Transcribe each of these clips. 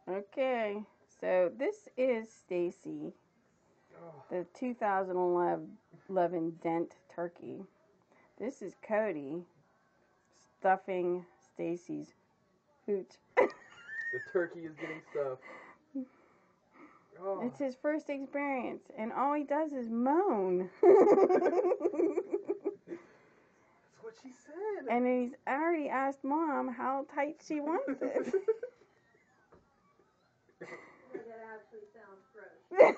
Okay, so this is Stacy, the 2011 Dent turkey. This is Cody stuffing Stacy's hooch. The turkey is getting stuffed. Oh. It's his first experience, and all he does is moan. That's what she said. And he's already asked Mom how tight she wants it. That actually sounds gross.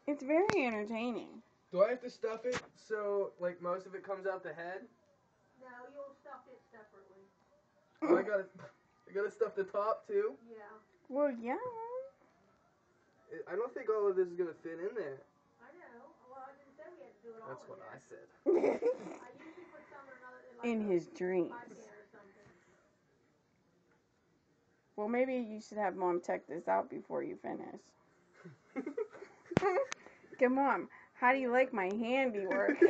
It's very entertaining. Do I have to stuff it so, like, most of it comes out the head? No, you'll stuff it separately. Oh, I gotta stuff the top too? Yeah. Well, yeah. I don't think all of this is gonna fit in there. I know. Well, I didn't say we had to do it all. That's what in I there. said. I usually put some or another In like his dreams. a pie pan or something. Well, maybe you should have Mom check this out before you finish. Come on. How do you like my handiwork?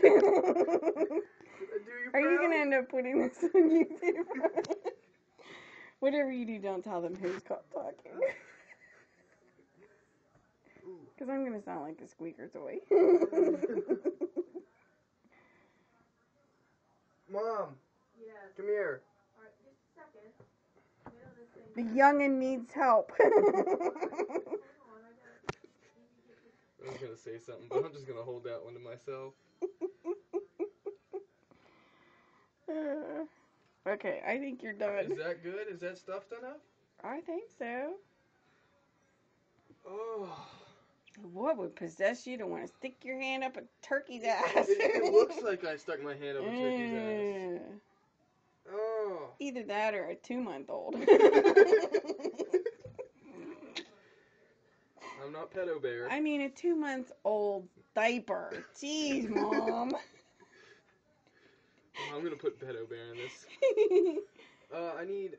Are you going to end up putting this on YouTube? Whatever you do, don't tell them who's talking. Because I'm going to sound like a squeaker toy. Mom, Yes. come here. All right, just a second. Get on this The thing. youngin' needs help. Hold on, I I was gonna say something, but I'm just gonna hold that one to myself. Okay, I think you're done. Is that good? Is that stuffed enough? I think so. Oh. What would possess you to want to stick your hand up a turkey's ass? It looks like I stuck my hand up a turkey's ass. Oh. Either that or a 2-month-old. I'm not pedo bear. I mean, a 2-month-old diaper. Jeez, Mom. I'm gonna put pedo bear in this. I need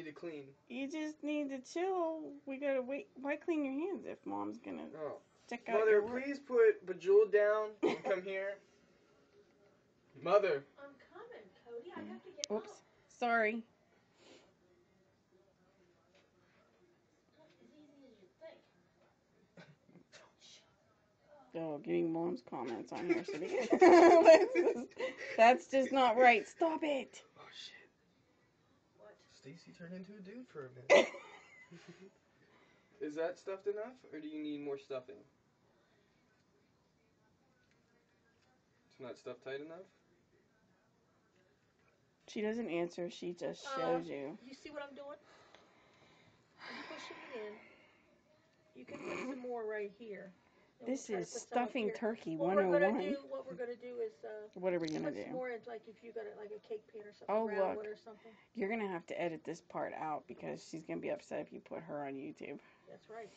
to clean. You just need to chill. We gotta wait. Why clean your hands if Mom's gonna check out Mother, your work? please put Bejeweled down and come here. Mother. I'm coming, Cody. I have to get Oops. up. Sorry. Not as easy as you think. Oh, getting Mom's comments on here. So that's just not right. Stop it. Oh shit. What? Stacy turned into a dude for a minute. Is that stuffed enough, or do you need more stuffing? It's not stuffed tight enough? She doesn't answer. She just shows you. You see what I'm doing? I'm pushing it in. You can put some more right here. And This we'll try is to put some up stuffing here. turkey What we're 101. gonna do is What are we gonna put do? some more into, like, if you got it like a cake pan or something, Oh, round look. one or something. You're gonna have to edit this part out because she's gonna be upset if you put her on YouTube. That's right.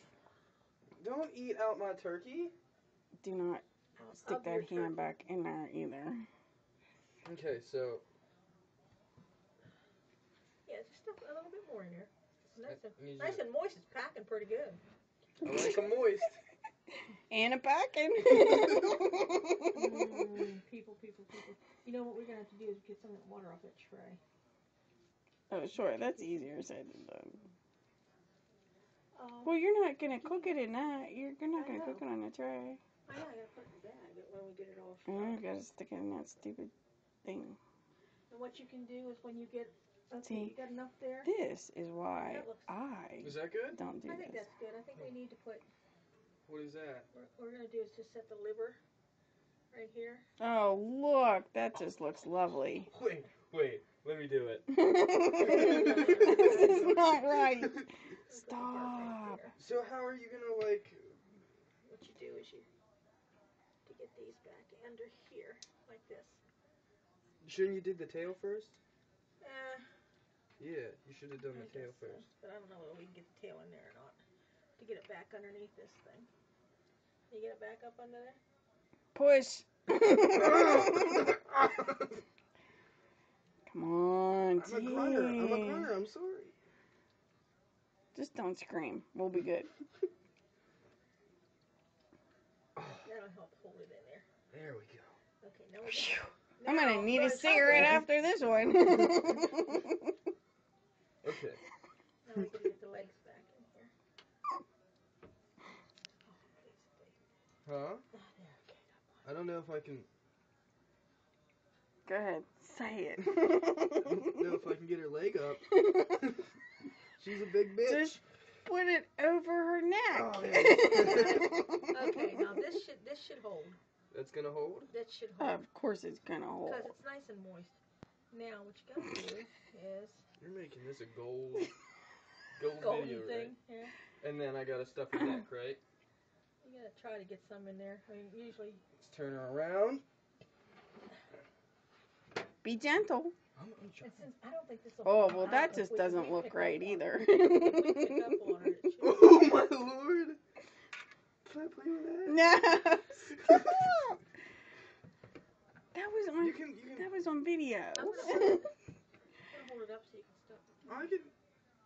Don't eat out my turkey. Do not stick Of your that hand turkey. back in there either. Okay, so Yeah, just stuff a little bit more in here. It's need nice you- and moist. It's packing pretty good. I like them moist. And a packing. People. You know what we're gonna have to do is get some of that water off that tray. Oh, sure. That's easier said than done. Well, you're not gonna cook it in that. You're not gonna cook it on a tray. I know, I gotta put it in the bag when we get it all Oh, fried. you gotta stick it in that stupid thing. And what you can do is when you get, See, you got enough there? This is why That looks- I Is that good? don't do I think this. that's good. I think we need to put, What is that? what we're gonna do is just set the liver right here. Oh, look. That just looks lovely. Wait. Let me do it. This is not right. Put that Stop. right there. So how are you gonna like? What you do is you to get these back under here like this. Shouldn't you do the tail first? Yeah, Yeah, you should have done I the tail guess so. first. But I don't know whether we can get the tail in there or not. To get it back underneath this thing. You get it back up under there? Push. Come on, I'm a grunter. gee. I'm sorry. Just don't scream. We'll be good. That'll help hold it in there. There we go. Okay, now we're I'm gonna need a stop cigarette it. after this one. Okay. can. Go ahead, say it. I don't know if I can get her leg up. She's a big bitch. Just put it over her neck. Oh, Okay, now this should hold. That's gonna hold. That should hold. Of course it's gonna hold. Because it's nice and moist. Now what you gotta do is You're making this a gold golden video, thing. right? Yeah. And then I gotta stuff her neck, right? You gotta try to get some in there. I mean, usually. Let's turn her around. Be gentle. I'm And since I don't think this will. Oh, well, that just doesn't look right either. Pick up on her. It should. Oh my lord! Can I play with that? No. Stop. That was on. You can. That was on video. I'm gonna hold it up so you can stuff it. I can.